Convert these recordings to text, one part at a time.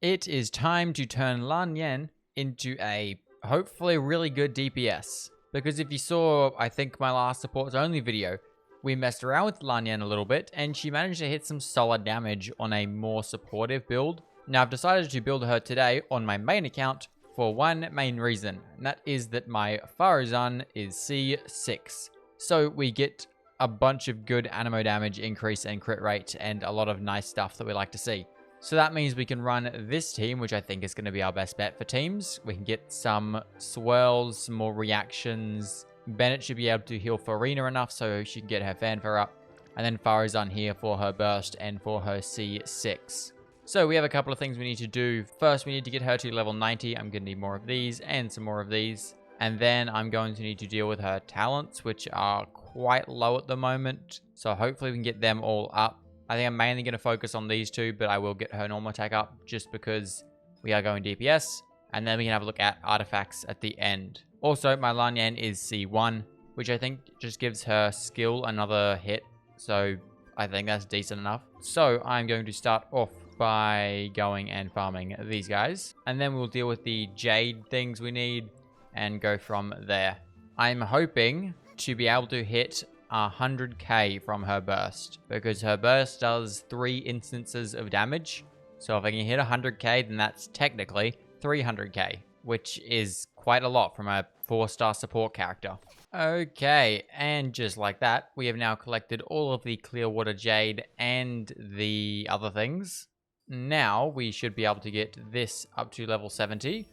It is time to turn Lan Yan into a hopefully really good DPS. Because if you saw, I think, my last supports only video, we messed around with Lan Yan a little bit and she managed to hit some solid damage on a more supportive build. Now I've decided to build her today on my main account for one main reason, and that is that my Farazan is C6. So we get a bunch of good animo damage increase and crit rate and a lot of nice stuff that we like to see. So that means we can run this team, which I think is going to be our best bet for teams. We can get some swirls, some more reactions. Bennett should be able to heal Farina enough so she can get her fanfare up. And then Farazan here for her burst and for her C6. So we have a couple of things we need to do. First, we need to get her to level 90. I'm going to need more of these and some more of these. And then I'm going to need to deal with her talents, which are quite low at the moment. So hopefully we can get them all up. I think I'm mainly going to focus on these two, but I will get her normal attack up just because we are going DPS. And then we can have a look at artifacts at the end. Also, my Lan Yan is C1, which I think just gives her skill another hit. So I think that's decent enough. So I'm going to start off by going and farming these guys. And then we'll deal with the jade things we need and go from there. I'm hoping to be able to hit 100k from her burst, because her burst does 3 instances of damage. So if I can hit 100k, then that's technically 300k, which is quite a lot from a 4-star support character. Okay, and just like that, we have now collected all of the Clearwater Jade and the other things. Now we should be able to get this up to level 70,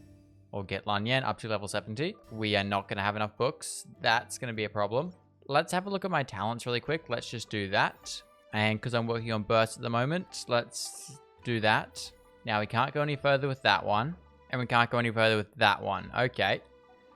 or get Lan Yan up to level 70. We are not going to have enough books. That's going to be a problem. Let's have a look at my talents really quick. Let's just do that. And because I'm working on burst at the moment, let's do that. Now we can't go any further with that one. And we can't go any further with that one. Okay.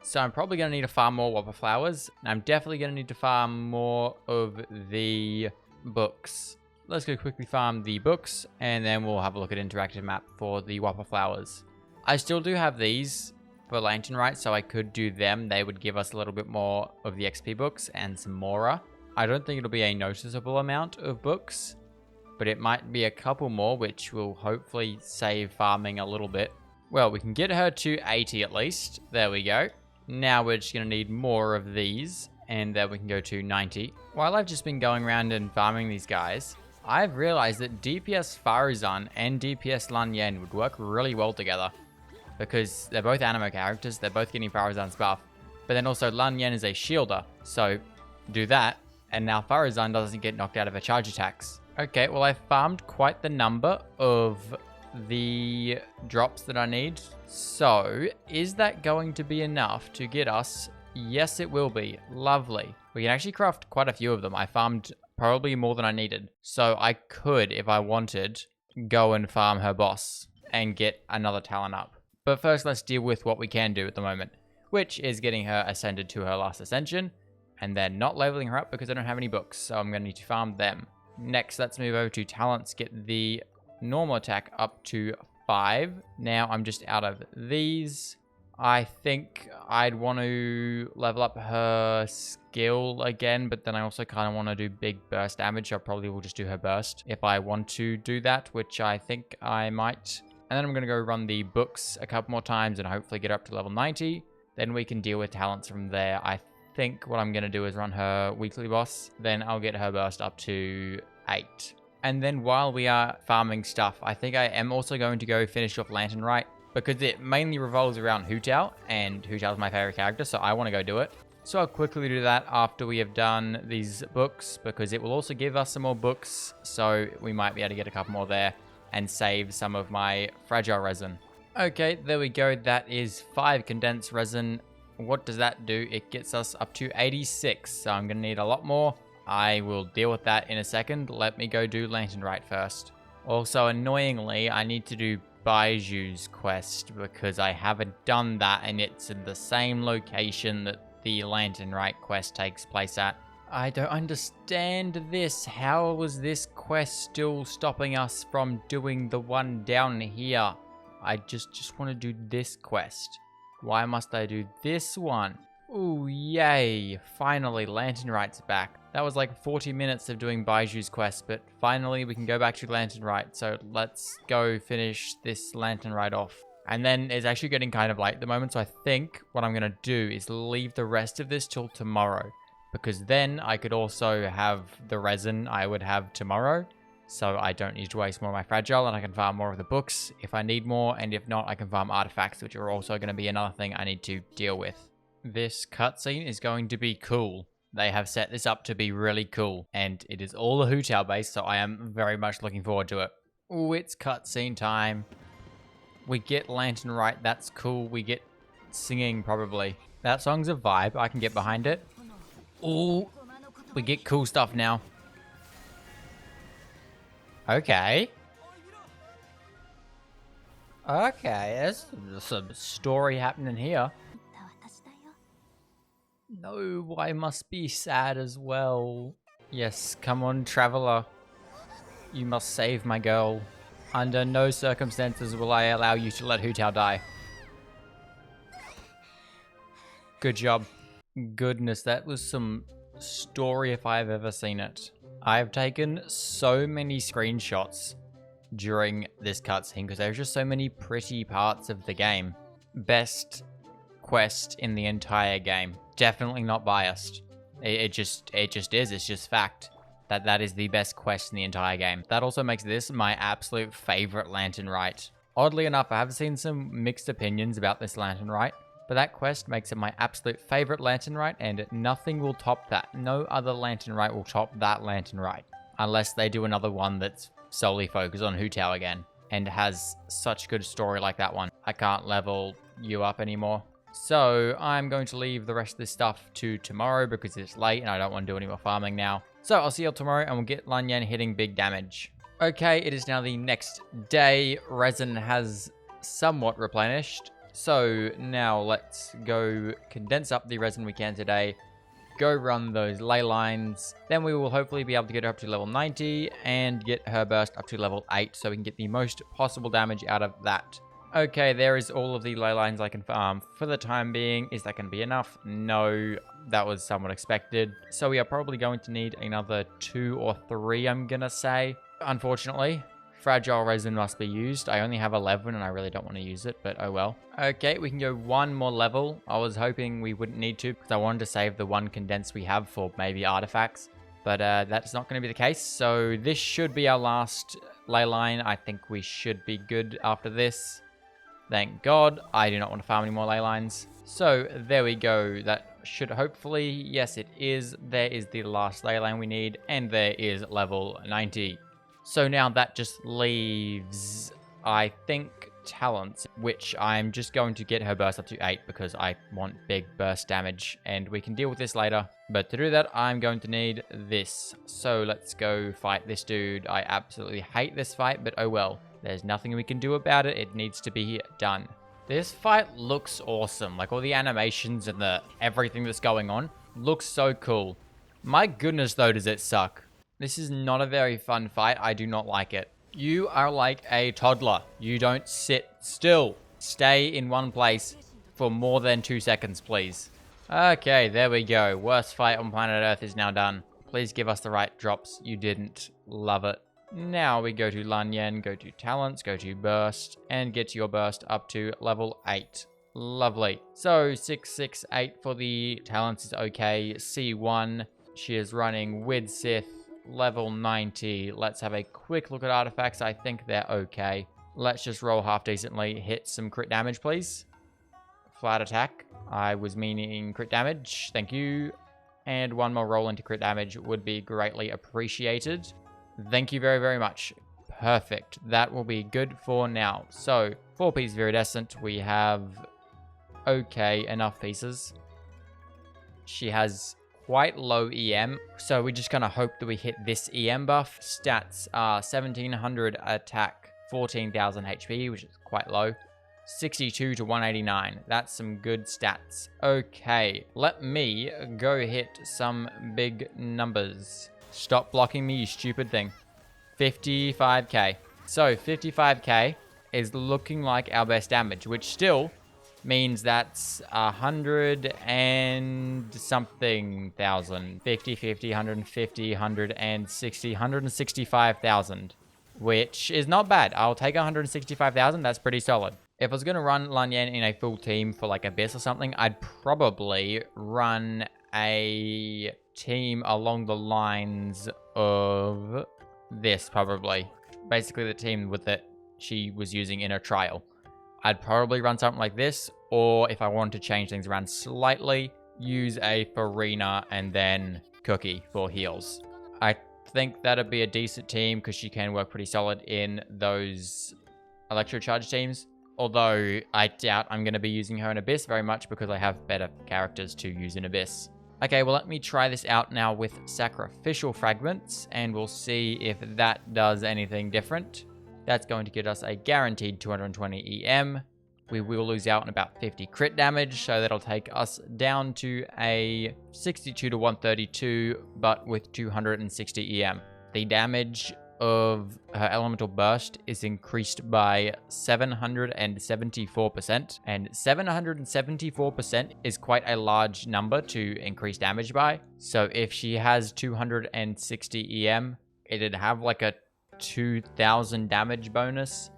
So I'm probably going to need to farm more Whopper Flowers. And I'm definitely going to need to farm more of the books. Let's go quickly farm the books. And then we'll have a look at interactive map for the Whopper Flowers. I still do have these for Lantern Right, so I could do them. They would give us a little bit more of the XP books and some Mora. I don't think it'll be a noticeable amount of books, but it might be a couple more, which will hopefully save farming a little bit. Well, we can get her to 80 at least. There we go. Now we're just going to need more of these, and then we can go to 90. While I've just been going around and farming these guys, I've realized that DPS Farazan and DPS Lan Yan would work really well together, because they're both animo characters, they're both getting Farazan's buff, but then also Lan Yan is a shielder, so do that, and now Farazan doesn't get knocked out of her charge attacks. Okay, well I farmed quite the number of the drops that I need, so is that going to be enough to get us? Yes, it will be. Lovely. We can actually craft quite a few of them. I farmed probably more than I needed, so I could, if I wanted, go and farm her boss and get another talent up. But first, let's deal with what we can do at the moment, which is getting her ascended to her last ascension, and then not leveling her up because I don't have any books, so I'm going to need to farm them. Next, let's move over to talents, get the normal attack up to 5. Now, I'm just out of these. I think I'd want to level up her skill again, but then I also kind of want to do big burst damage. I probably will just do her burst if I want to do that, which I think I might. And then I'm going to go run the books a couple more times and hopefully get up to level 90. Then we can deal with talents from there. I think what I'm going to do is run her weekly boss. Then I'll get her burst up to 8. And then while we are farming stuff, I think I am also going to go finish off Lantern Right, because it mainly revolves around Hu Tao, and Hu Tao is my favorite character, so I want to go do it. So I'll quickly do that after we have done these books, because it will also give us some more books, so we might be able to get a couple more there and save some of my fragile resin. Okay, there we go. That is 5 condensed resin. What does that do? It gets us up to 86, so I'm going to need a lot more. I will deal with that in a second. Let me go do Lantern Right first. Also, annoyingly, I need to do Baiju's quest because I haven't done that, and it's in the same location that the Lantern Right quest takes place at. I don't understand this. How was this quest still stopping us from doing the one down here? I just want to do this quest. Why must I do this one? Ooh, yay. Finally, Lantern Right's back. That was like 40 minutes of doing Baiju's quest, but finally we can go back to Lantern Rite. So let's go finish this Lantern Rite off. And then it's actually getting kind of late at the moment, so I think what I'm going to do is leave the rest of this till tomorrow. Because then I could also have the resin I would have tomorrow. So I don't need to waste more of my fragile, and I can farm more of the books if I need more. And if not, I can farm artifacts, which are also going to be another thing I need to deal with. This cutscene is going to be cool. They have set this up to be really cool, and it is all a Hu Tao base, so I am very much looking forward to it. Ooh, it's cutscene time. We get Lantern Rite, that's cool. We get singing, probably. That song's a vibe, I can get behind it. Ooh, we get cool stuff now. Okay. Okay, there's some story happening here. No, I must be sad as well. Yes, come on, traveler. You must save my girl. Under no circumstances will I allow you to let Hu Tao die. Good job. Goodness, that was some story if I've ever seen it. I've taken so many screenshots during this cutscene because there's just so many pretty parts of the game. Best quest in the entire game. Definitely not biased. It just is. It's just fact that is the best quest in the entire game. That also makes this my absolute favorite Lantern Rite. Oddly enough, I have seen some mixed opinions about this Lantern Rite, but that quest makes it my absolute favorite Lantern Rite, and nothing will top that. No other Lantern Rite will top that Lantern Rite, unless they do another one that's solely focused on Hu Tao again, and has such good story like that one. I can't level you up anymore. So I'm going to leave the rest of this stuff to tomorrow because it's late and I don't want to do any more farming now. So I'll see you all tomorrow and we'll get Lan Yan hitting big damage. Okay, it is now the next day. Resin has somewhat replenished. So now let's go condense up the resin we can today. Go run those ley lines. Then we will hopefully be able to get her up to level 90 and get her burst up to level 8 so we can get the most possible damage out of that. Okay, there is all of the ley lines I can farm for the time being. Is that going to be enough? No, that was somewhat expected. So we are probably going to need another 2 or 3, I'm going to say. Unfortunately, fragile resin must be used. I only have 11 and I really don't want to use it, but oh well. Okay, we can go 1 more level. I was hoping we wouldn't need to because I wanted to save the 1 condense we have for maybe artifacts. But that's not going to be the case. So this should be our last ley line. I think we should be good after this. Thank God, I do not want to farm any more ley lines. So there we go. That should hopefully, yes it is. There is the last ley line we need, and there is level 90. So now that just leaves, I think, talents, which I'm just going to get her burst up to 8 because I want big burst damage, and we can deal with this later. But to do that, I'm going to need this. So let's go fight this dude. I absolutely hate this fight, but oh well. There's nothing we can do about it. It needs to be done. This fight looks awesome. Like all the animations and everything that's going on looks so cool. My goodness though, does it suck. This is not a very fun fight. I do not like it. You are like a toddler. You don't sit still. Stay in one place for more than 2 seconds, please. Okay, there we go. Worst fight on planet Earth is now done. Please give us the right drops. You didn't. Love it. Now we go to Lan Yan, go to talents, go to burst, and get your burst up to level 8. Lovely. So 668 for the talents is okay. C1, she is running with Sith, level 90. Let's have a quick look at artifacts. I think they're okay. Let's just roll half decently. Hit some crit damage, please. Flat attack. I was meaning crit damage. Thank you. And 1 more roll into crit damage would be greatly appreciated. Thank you very, very much. Perfect. That will be good for now. So, 4 pieces of iridescent. We have okay enough pieces. She has quite low EM, so we just kind of hope that we hit this EM buff. Stats are 1700 attack, 14,000 HP, which is quite low. 62 to 189. That's some good stats. Okay, let me go hit some big numbers. Stop blocking me, you stupid thing. 55k. So 55k is looking like our best damage, which still means that's 100 and something thousand. 50, 50, 150, 160, 165,000. Which is not bad. I'll take 165,000. That's pretty solid. If I was going to run Lan Yan in a full team for like Abyss or something, I'd probably run a team along the lines of this, probably. Basically the team with that she was using in her trial. I'd probably run something like this, or if I wanted to change things around slightly, use a Farina and then Cookie for heals. I think that'd be a decent team because she can work pretty solid in those Electro Charge teams. Although I doubt I'm going to be using her in Abyss very much because I have better characters to use in Abyss. Okay, well, let me try this out now with Sacrificial Fragments, and we'll see if that does anything different. That's going to get us a guaranteed 220 EM. We will lose out on about 50 crit damage, so that'll take us down to a 62 to 132, but with 260 EM. The damage of her elemental burst is increased by 774%, and 774% is quite a large number to increase damage by. So if she has 260 EM, it'd have like a 2000 damage bonus.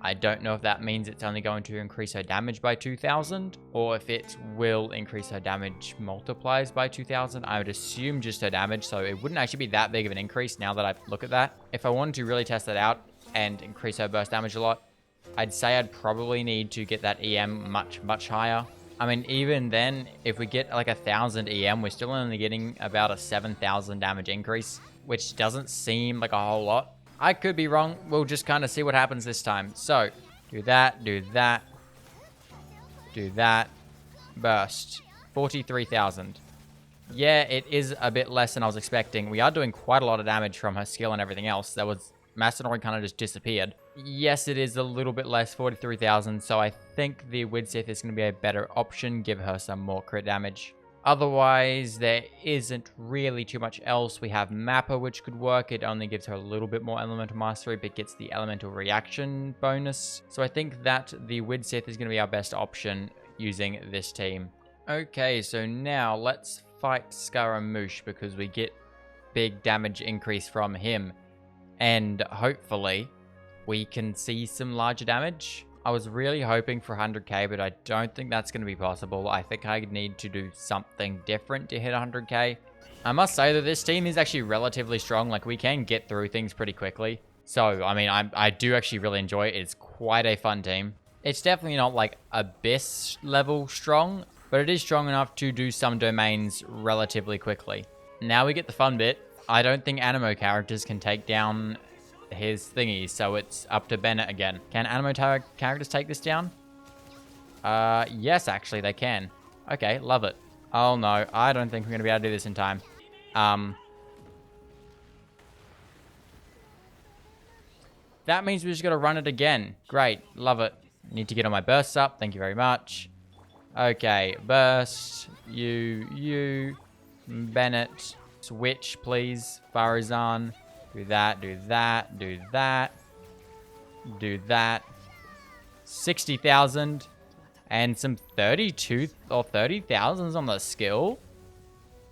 I don't know if that means it's only going to increase her damage by 2000, or if it will increase her damage multiplies by 2000. I would assume just her damage, so it wouldn't actually be that big of an increase now that I look at that. If I wanted to really test that out and increase her burst damage a lot, I'd say I'd probably need to get that EM much higher. I mean, even then, if we get like 1000 EM, we're still only getting about a 7000 damage increase, which doesn't seem like a whole lot. I could be wrong. We'll just kind of see what happens this time. So, do that, do that, do that. Burst. 43,000. Yeah, it is a bit less than I was expecting. We are doing quite a lot of damage from her skill and everything else. That was... Macedon kind of just disappeared. Yes, it is a little bit less, 43,000. So I think the Widsith is going to be a better option. Give her some more crit damage. Otherwise, there isn't really too much else. We have Mappa, which could work. It only gives her a little bit more elemental mastery, but gets the elemental reaction bonus. So I think that the Widsith is going to be our best option using this team. Okay, so now let's fight Scaramouche because we get big damage increase from him. And hopefully, we can see some larger damage. I was really hoping for 100k, but I don't think that's going to be possible. I think I need to do something different to hit 100k. I must say that this team is actually relatively strong. Like, we can get through things pretty quickly. So, I mean, I do actually really enjoy it. It's quite a fun team. It's definitely not like Abyss level strong, but it is strong enough to do some domains relatively quickly. Now we get the fun bit. I don't think Animo characters can take down his thingies, so it's up to Bennett again. Can Animo characters take this down? Yes, actually, they can. Okay, love it. Oh, no, I don't think we're going to be able to do this in time. That means we just got to run it again. Great, love it. Need to get all my bursts up. Thank you very much. Okay, burst. You. Bennett. Switch, please. Farazan. Do that, do that, do that. Do that. 60,000. And some 32 or 30,000s on the skill.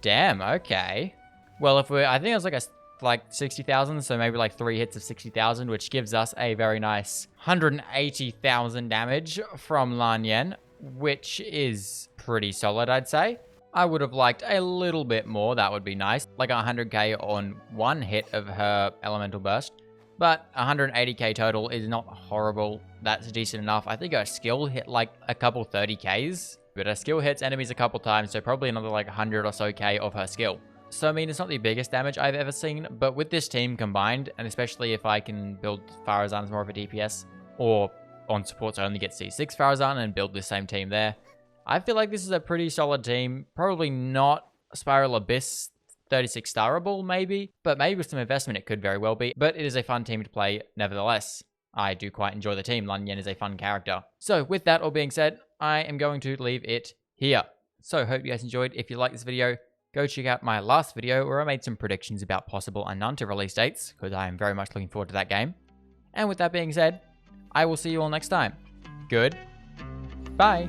Damn, okay. Well, if we're... I think it was like 60,000, so maybe like 3 hits of 60,000, which gives us a very nice 180,000 damage from Lan Yan, which is pretty solid, I'd say. I would have liked a little bit more. That would be nice. Like 100k on one hit of her elemental burst. But 180k total is not horrible. That's decent enough. I think her skill hit like a couple 30ks. But her skill hits enemies a couple times. So probably another like 100 or so k of her skill. So I mean, it's not the biggest damage I've ever seen. But with this team combined, and especially if I can build Farazan as more of a DPS. Or on supports only get C6 Farazan and build the same team there. I feel like this is a pretty solid team. Probably not Spiral Abyss 36 starable, maybe. But maybe with some investment, it could very well be. But it is a fun team to play, nevertheless. I do quite enjoy the team. Lan Yan is a fun character. So, with that all being said, I am going to leave it here. So, hope you guys enjoyed. If you like this video, go check out my last video where I made some predictions about possible Ananta release dates, because I am very much looking forward to that game. And with that being said, I will see you all next time. Good. Bye.